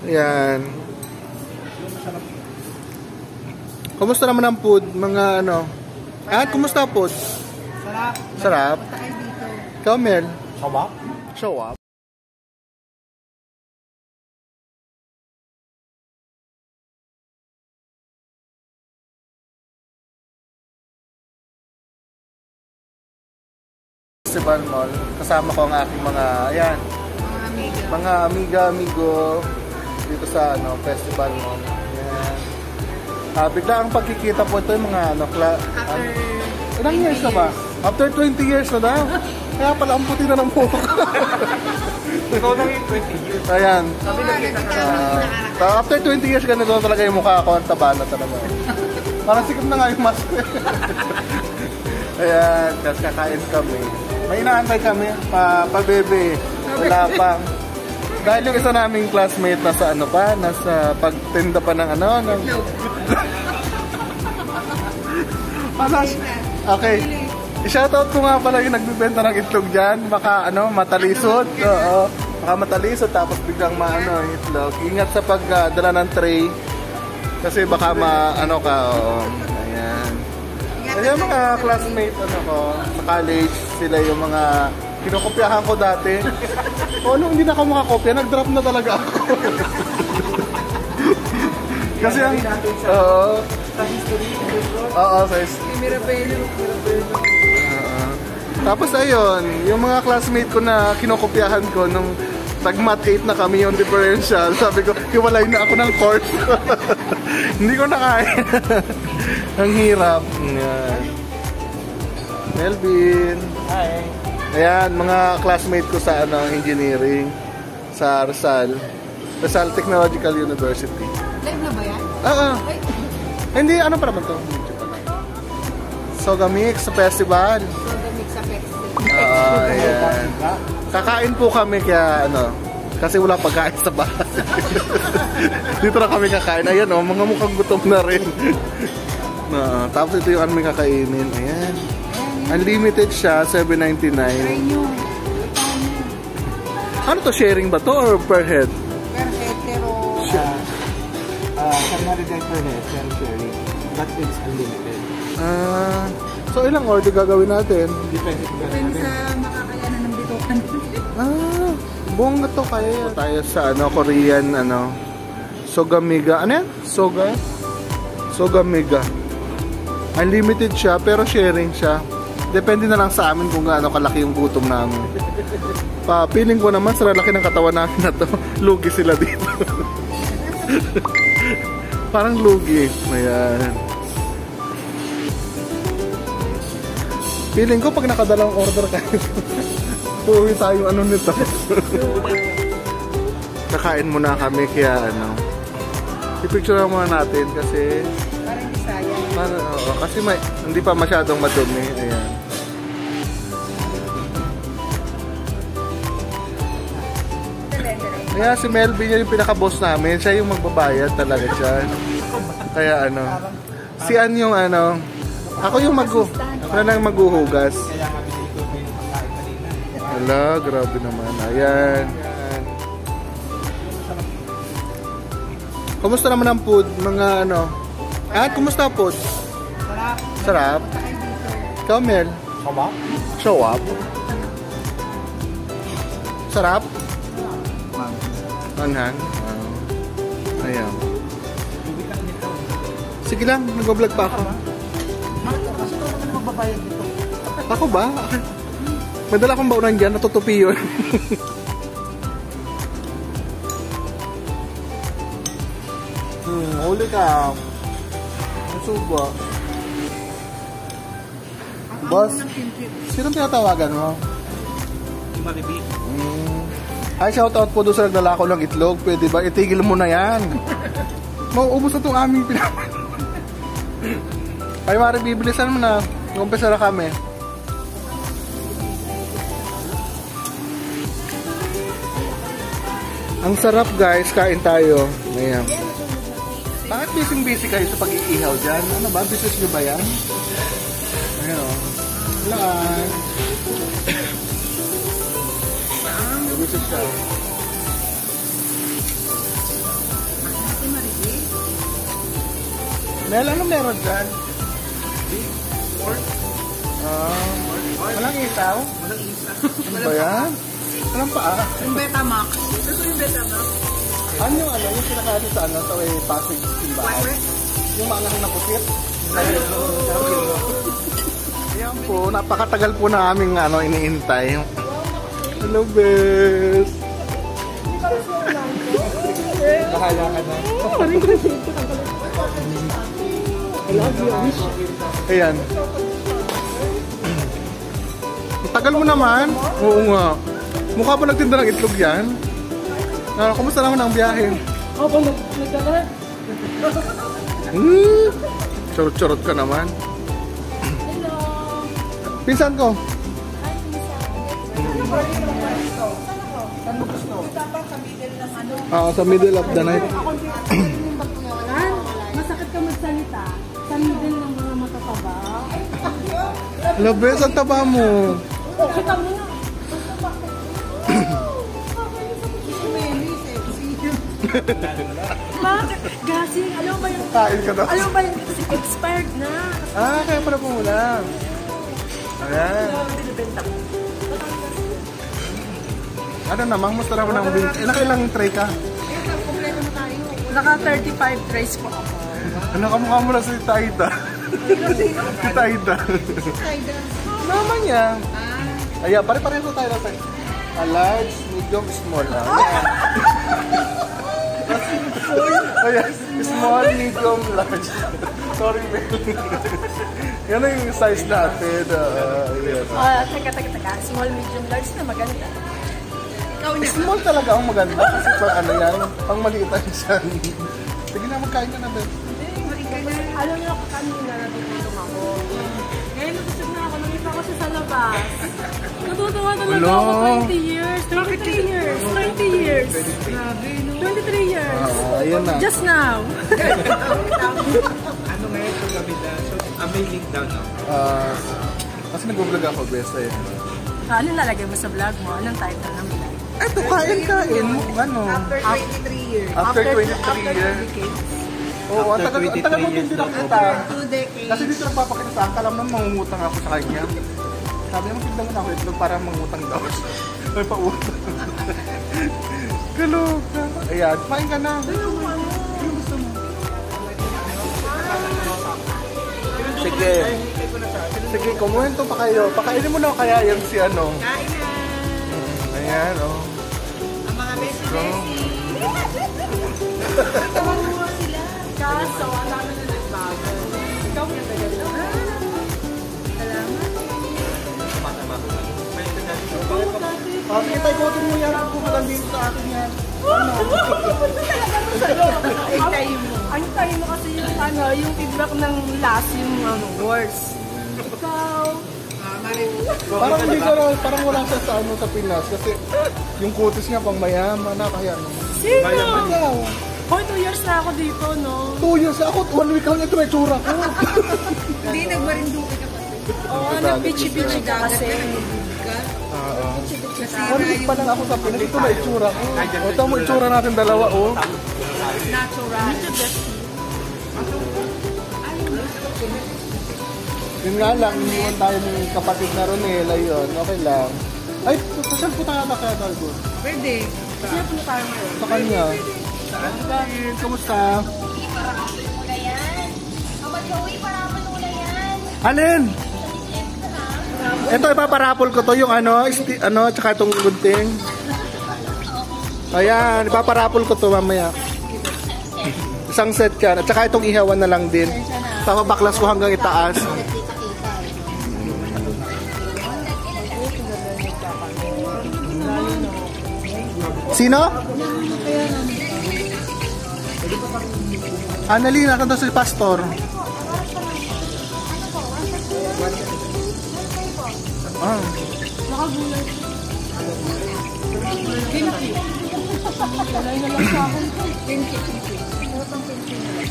Ayan. Kumusta naman ang food? Mga ano? Kumusta ang food? Sarap. Sarap? Punta kayo dito. Ikaw, Mel? Sarap? Show up. Festival Mall. Kasama ko ang aking mga, ayan, mga amigo dito sa ano, Festival Mall. Ayan. Bigla ang pagkikita po ito yung mga ano, ilang years na ba? After 20 years na daw. Kaya pala ang puti na ng buhok. Ikaw lang yung 20 years. Ayan. Sabi After 20 years, ganito talaga yung mukha ko. Ang taba na talaga. Parang sikip na nga yung mask. Ayan. Tapos kakain kami. May inaantay kami. Pa-bebe. Wala pa. Dahil yung isa naming classmate nasa ano pa, nasa pagtinda pa ng ano. Okay. I-shoutout ko nga pala yung nagbibenta ng itlog dyan. Baka ano, matalisod. Oo. Baka matalisod tapos biglang maano yung itlog. Ingat sa pagdala ng tray. Kasi baka maano ka. Oo. Ayan. Ayan mga classmate ano ko sa college. Sila yung mga kinokopyahan ko dati. O nung hindi na ako makakopya, nag-drop na talaga ako. Kasi ang... sa history, oo, sa history. Mirabello. Tapos ayun, yung mga classmate ko na kinokopyahan ko nung tag-math 8 na kami yung differential, sabi ko, hiwalay na ako ng course. Hindi ko na kaya. Ang hirap. Ayan. Melvin. Hi. Ayan, mga classmate ko sa ano, engineering sa Rizal Technological University. Live na ba yan? Oo. Hindi, ano pa naman to? Sogamix sa festival. Sogamix sa festival. Ayan. Kakain po kami kaya ano, kasi wala pagkain sa bahay. Dito na kami kakain. Ayan o, mga mukhang gutom na rin. Tapos ito yung aming kakainin. Ayan. Unlimited siya, $7.99. Ano to, sharing ba to or per head? Per head, pero... $700 per head, pero sharing. But it's unlimited. So ilang order gagawin natin? Depende sa makakayanan ng bitukan. Buong na to kaya. Tayo sa ano, Korean ano, Sogamiga. Ano yan? Sogamiga. Unlimited siya pero sharing siya. Depende na lang sa amin kung gaano kalaki yung gutom namin. Feeling ko naman sa lalaki ng katawan namin na to, lugi sila dito. Parang lugi. Ayan. Feeling ko pag nakadalang order kayo, uuwi tayo ano nito. Kakain muna kami kaya ano. I-picture lang muna natin kasi Parang hindi sayang. kasi hindi pa masyadong madumi. Ayan. Kaya si Melvin yung pinaka-boss namin. Siya yung magbabayad talaga dyan. Kaya ano. Si Ann yung ano. Ako yung maghuhugas. Hala, grabe naman. Ayan. Kumusta naman ang food? Mga ano. Kumusta ang food? Sarap. Sarap? Punta kayo dito. Ikaw, Mel? Show up? Sarap? Manghang? Ayan. Sige lang, nag-vlog pa ako. Kasi ito naman magbabayad dito. Ako ba? Madala akong baunan dyan, natutupi yun. Huli ka. Masuba. Boss, sino tinatawagan mo? Maribi. Hi, shoutout po doon sa nagdala ko ng itlog. Pwede ba? Itigil mo na yan. Mauubos na itong aming pinapan. Ay, Mari, bibilisan mo na. Umpisa na kami. Ang sarap guys, kain tayo. Ayan. Bakit busy kayo sa pag-iihaw dyan? Ano ba? Business nyo ba yan? Ayan o. Walaan. Business ka. Mel, ano meron dyan? Walang isaw? Ano ba yan? Walang paa? Yung Betamax. Ito yung Betamax. Ano yung pinakaano sa sa may Pasig simbahan? Yung mangang napukit? Ayan po, napakatagal po na aming iniintay. Hello, bes! Bahala ka na. Ayan. Tagal mo naman? Oo nga. Mukha pa nagtinda ng itlog yan? Kumusta naman ang biyahe? Opo, nagdala. Chorot-chorot ka naman. Pinsan ko. Sa middle of the night. Masakit ka magsalita. Sa middle ng mga matataba. Hello, bes, ang taba mo. Kita mo na. Bakit? Gasing, alam ba yung... Kain ka daw. Alam ba yung kasi expired na? Kaya pala po muna. Ayan. Ano namang, musta naman ang bin... nakailang tray ka? Naka 35 trays po ako. Ano kamukha mo na si Taida? Si Taida. Mama niya. Ayan, pare-pareho tayo na tayo. A large, medium, small. Ayan, small, medium, large. Sorry, Mel. Yan na yung size natin. Teka. Small, medium, large na maganda. Small talaga ang maganda kasi pang ano yan, pang maliitan siya. Sige na, magkain ka na, Beth. Alam niyo ako kanina, natutulong ako. Ngayon natusog na ako, nakita ko siya sa labas. Natutuwa talaga ako, 20 years, 23 years, 20 years. Grabe, no? 23 years. Ayun na. Just now. Ano ngayon ito gabi na? So, may link down, no? Kasi nag-vlog ako, Beth. Ano lalagay mo sa vlog mo? Anong title ng vlog? Eto, kain. Ano? After 23 years. After 23 years. Oo, ang tagal mo din nakita. 2 decades. Kasi dito nagpapakita sa akin, alam naman mangungutang ako sa kanya. Sabi niya, magtinda mo na ako itlog para mangutang daw. May pautang. Kaloka. Ayan, kumain ka na. Ano gusto mo? Sige. Sige, kumuhin to pa kayo. Pakainin mo na kaya yan si ano. Kain na. Ayan, oh. Ang mga besi-besi. Tawa sila. Kaso, wala na nagbago. Ikaw yung tagal na. Salamat. Sige, tayo kotin mo yan. Kung dito sa akin yan. Antayin mo. Antayin mo kasi yung yung feedback ng last, yung worst. Ikaw. Parang hindi ko na, parang wala siya sa sa Pinas kasi yung kutis niya pang mayaman na kaya naman. Sino? Hoy, 2 years na ako dito, no? 2 years ako, 1 week lang ito may tsura ko. Hindi, nagmarinduki ka kasi. Oo, nag-bichi-bichi ka kasi. Oo. 1 week pa lang ako sa Pinas, ito may tsura ko. O, ito mo itsura natin dalawa, oh. Natural. Yun nga lang, iniwan tayo ng kapatid na Ronela yun. Okay lang. Ay, saan po tayo na kaya tayo doon? Pwede. Sino po tayo ngayon? Sa kanya. Bakit? Kamusta? Mama Joey, parang manula yan. Alin? Ito, ipaparapol ko to yung tsaka itong gunting. Ayan, ipaparapol ko to mamaya. Isang set yan. At saka itong ihawan na lang din. Papabaklas ko hanggang itaas. Sino? Annalina, kanto si Pastor. Ah. Nakagulay. Kinaki. Kalay na lang sa akin. Kinaki. Utang kinaki na lang.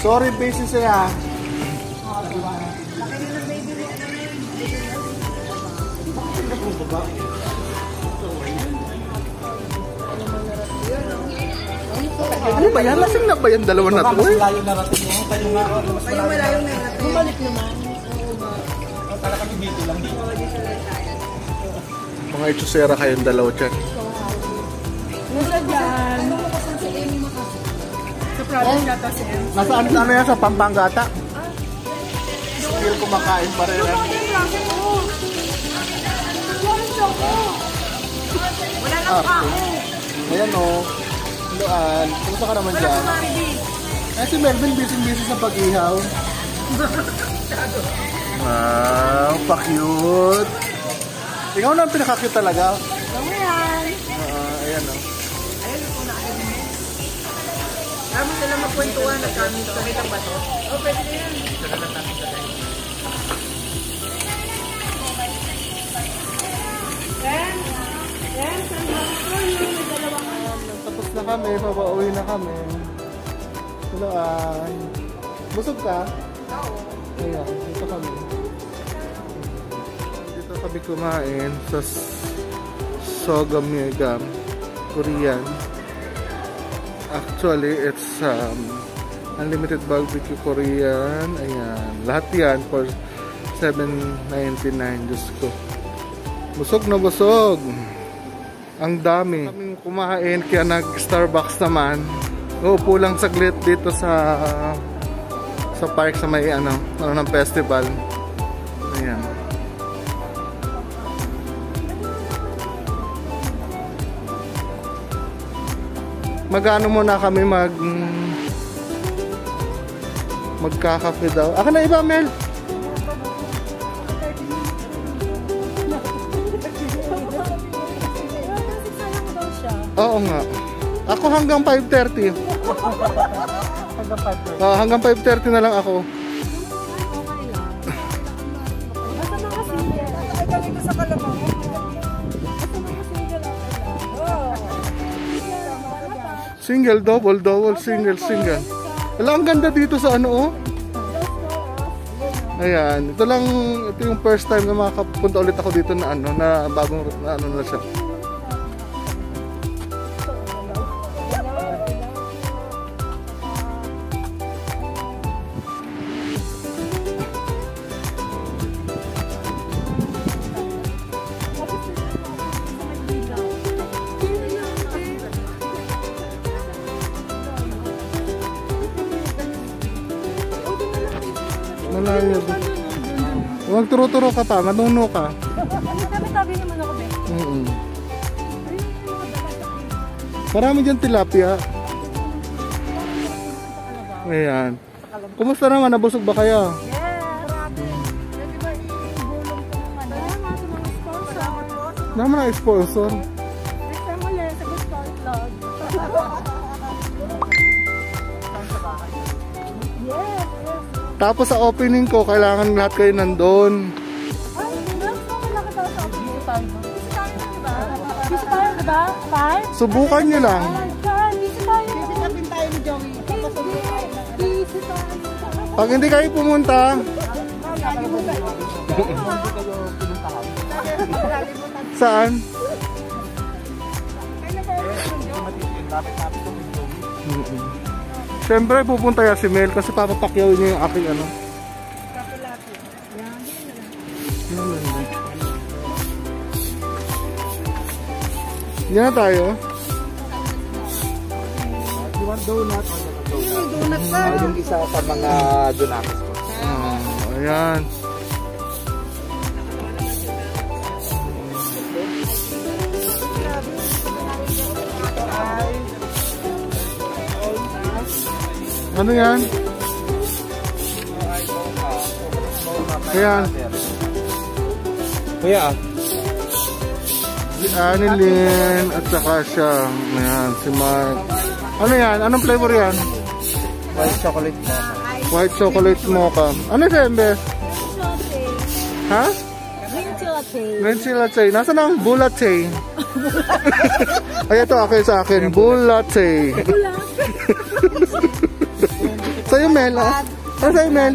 Sorry, busy sila. Ano ba yan? Lasing na ba yan dalawa na to? Mas layo na rating mo. Tayo nga. Mas malayo na rating. Bumalik naman. Kala kami dito lang dito. Mga itsusera kayong dalawa dyan. Nasa dyan. Sa province yata si M. Nasaan ano yan? Sa Pampangata? Still kumakain pa rin. Wala nang kao. Ayan o. Luan. Kumusta ka naman dyan? Eh si Melvin busy sa pag-ihaw. Wow, pa-cute. Ikaw na ang pinaka-cute talaga. Ano yan? Ayan o. Ayan po na kayo. Kami sila magkwentuhan na kami sa hitang bato. Oh, pwede na yan. Yan, saan ba ito yung may dalawang Tapos na kami, papauwi na kami. Luan. Busog ka? Oo. Ayan, dito kami. Dito kami kumain sa Sogamyegam, Korean. Actually, it's unlimited barbecue Korean. Ayan, lahat yan for $7.99. Diyos ko. Busog na busog. Ang dami. Kaming kumain kaya nag-Starbucks naman. Uupo lang saglit dito sa park sa may ano ng festival. Ayan. Mag-ano muna kami magkakape daw. Aka na iba, Mel. Oo nga. Ako hanggang 5:30. Hanggang 5. Hanggang 5:30 na lang ako. Basta mga single. Ay, ganito sa Kalabaw. Basta mga single lang. Single, double, single. Wala, ang ganda dito sa ano, oh. Ayan, ito yung first time na makapunta ulit ako dito na ano, na bagong na ano na siya. Malayo. Huwag turo-turo ka pa, manuno ka. Tabi naman ako, be. Marami dyan tilapia. Ayan. Kumusta naman? Nabusog ba kayo? Yes! Pwede ba i-gulong ko ng ano? Sa mga sponsor. Naman ang sponsor. Next time ulit, sa Good Start Vlog. Yes! Tapos sa opening ko, kailangan lahat kayo nandun. Ay, next time wala ka tayo sa office. Busy tayo na, diba? Busy tayo, diba? Bye? Subukan nyo lang. Busy tayo. Busy kapin tayo ni Joey. Busy tayo. Pag hindi kayo pumunta, saan? Siyempre pupunta yan si Mel kasi papapakyawin niya yung aking ano. Yan na tayo. You want donut? Donut pa. Yung isa sa mga donuts ko. Ayan. Ano yan? Ayan. Kuya, Si Annalyn at saka siya. Ayan, si Mark. Ano yan? Anong flavor yan? white chocolate mo. White chocolate mocha. Ano siya, Embes? Ha? Green tea latte. Nasaan ang bulatte? Ay, ito akin sa akin. Bulatte. Sa'yo, Mel, ha? Ano sa'yo, Mel?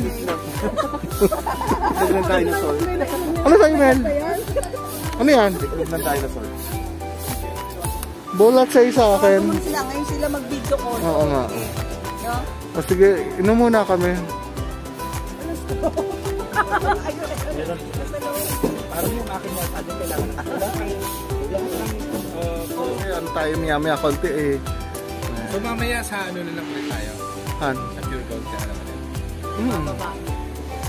Itlog ng dinosaur. Ano sa'yo, Mel? Ano yan? Itlog ng dinosaur. Bulat sa isa akin. Tumun sila, ngayon sila mag-video call. Oo nga. No? O sige, inom muna kami. Parang yung akin na ano kailangan. Ano tayo maya konti eh. So mamaya sa ano na lang ulit tayo? Han. Sa Pure Gold ka na naman.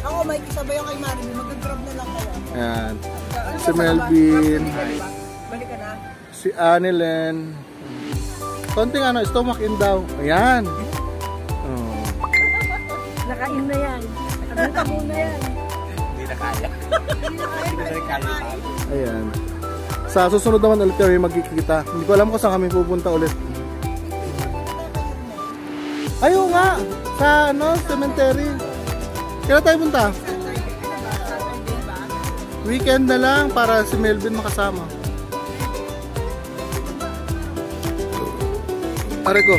Ako, may kisabay yung kay Maribel. Mag-grab na lang kayo. Ayan. Si Melvin. Balik ka na. Si Annelen. Konting ano, stomach in daw. Ayan. Oh. Nakain na yan. Nakabita na yan. Hindi na kaya. Hindi na kaya. Ayan. Sa susunod naman ulit kami magkikita. Hindi ko alam kung saan kami pupunta ulit. Ayaw nga! Sa ano, cemetery. Kailan tayo punta? Weekend na lang para si Melvin makasama. Pare ko.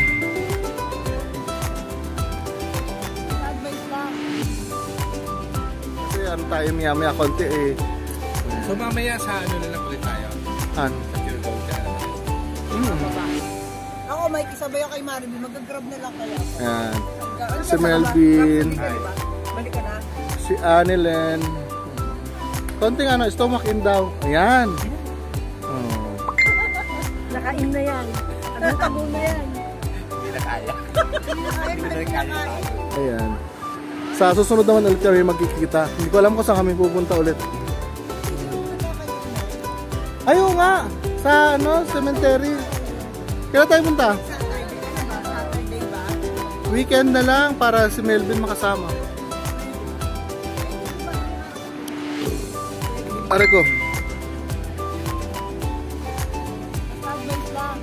Advice lang. Kasi ano tayo maya konti eh. So mamaya sa ano na lang ulit tayo? Han. Sa Pure Gold ka na naman. Ako, may kisabay yung kay Maribel. Mag-grab na lang kayo. Ayan. Si Melvin. Balik ka na. Si Annelen. Konting ano, stomach in daw. Ayan. Oh. Nakain na yan. Nakabita na yan. Hindi na kaya. Hindi na kaya. Ayan. Sa susunod naman ulit kami magkikita. Hindi ko alam kung saan kami pupunta ulit. Ayaw nga! Sa ano, cemetery. Kailan tayo punta? Saturday ba? Weekend na lang para si Melvin makasama. Pare ko. Advice lang.